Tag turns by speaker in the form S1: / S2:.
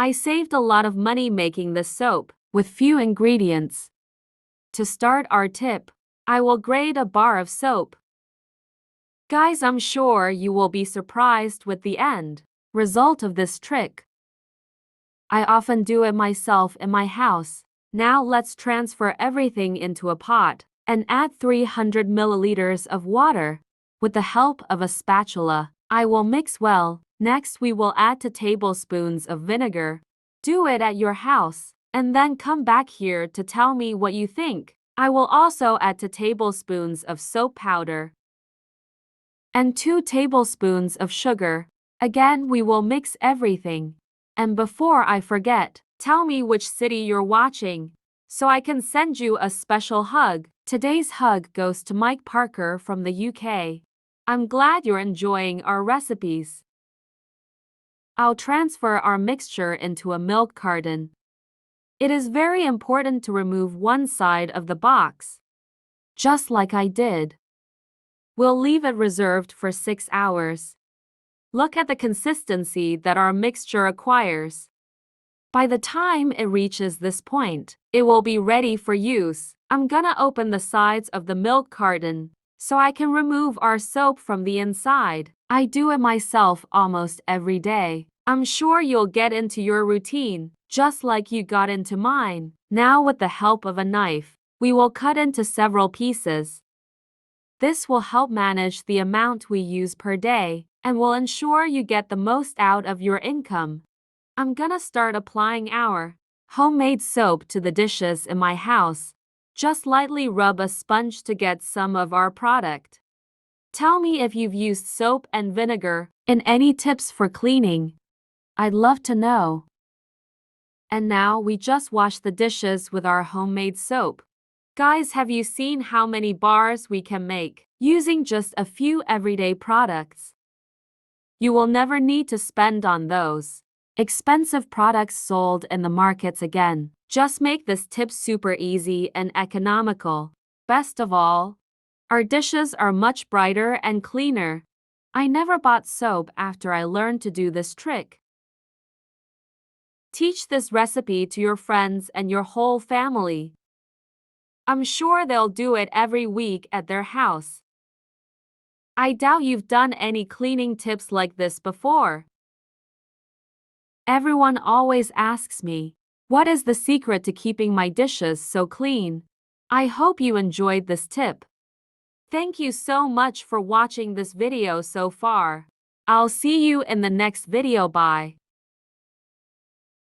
S1: I saved a lot of money making this soap with few ingredients. To start our tip, I will grate a bar of soap. Guys, I'm sure you will be surprised with the end result of this trick. I often do it myself in my house. Now let's transfer everything into a pot and add 300 milliliters of water. With the help of a spatula, I will mix well. Next, we will add 2 tablespoons of vinegar. Do it at your house, and then come back here to tell me what you think. I will also add 2 tablespoons of soap powder and 2 tablespoons of sugar. Again, we will mix everything. And before I forget, tell me which city you're watching, so I can send you a special hug. Today's hug goes to Mike Parker from the UK. I'm glad you're enjoying our recipes. I'll transfer our mixture into a milk carton. It is very important to remove one side of the box, just like I did. We'll leave it reserved for 6 hours. Look at the consistency that our mixture acquires. By the time it reaches this point, it will be ready for use. I'm gonna open the sides of the milk carton so I can remove our soap from the inside. I do it myself almost every day. I'm sure you'll get into your routine, just like you got into mine. Now, with the help of a knife, we will cut into several pieces. This will help manage the amount we use per day and will ensure you get the most out of your income. I'm gonna start applying our homemade soap to the dishes in my house. Just lightly rub a sponge to get some of our product. Tell me if you've used soap and vinegar in any tips for cleaning. I'd love to know. And now we just wash the dishes with our homemade soap. Guys, have you seen how many bars we can make using just a few everyday products? You will never need to spend on those expensive products sold in the markets again. Just make this tip super easy and economical. Best of all, our dishes are much brighter and cleaner. I never bought soap after I learned to do this trick. Teach this recipe to your friends and your whole family. I'm sure they'll do it every week at their house. I doubt you've done any cleaning tips like this before. Everyone always asks me, what is the secret to keeping my dishes so clean? I hope you enjoyed this tip. Thank you so much for watching this video so far. I'll see you in the next video. Bye.